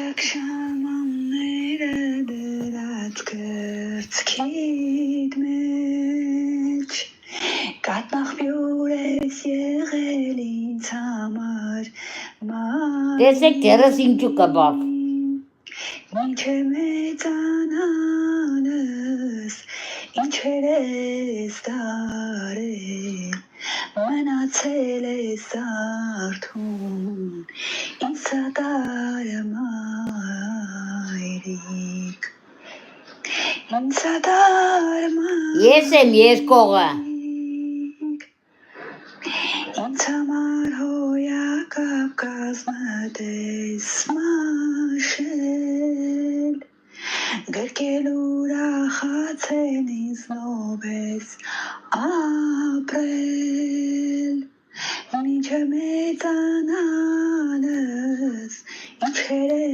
Տաք շամանները դրած կրծքիդ մեջ Կատնախ բյուր ես եղել ինձ համար Տեսեք դերս ինչու կբավ Ինչ է մեծանալս Ինչեր ես դարել Մնացել ես արթուն Ինձ սադարը մայրիկ Ինձ սադարը Ես եմ երկողը Ինձ համար հոյակապ կազմատես մաշել Գրկել ուրախացել ինձ նոր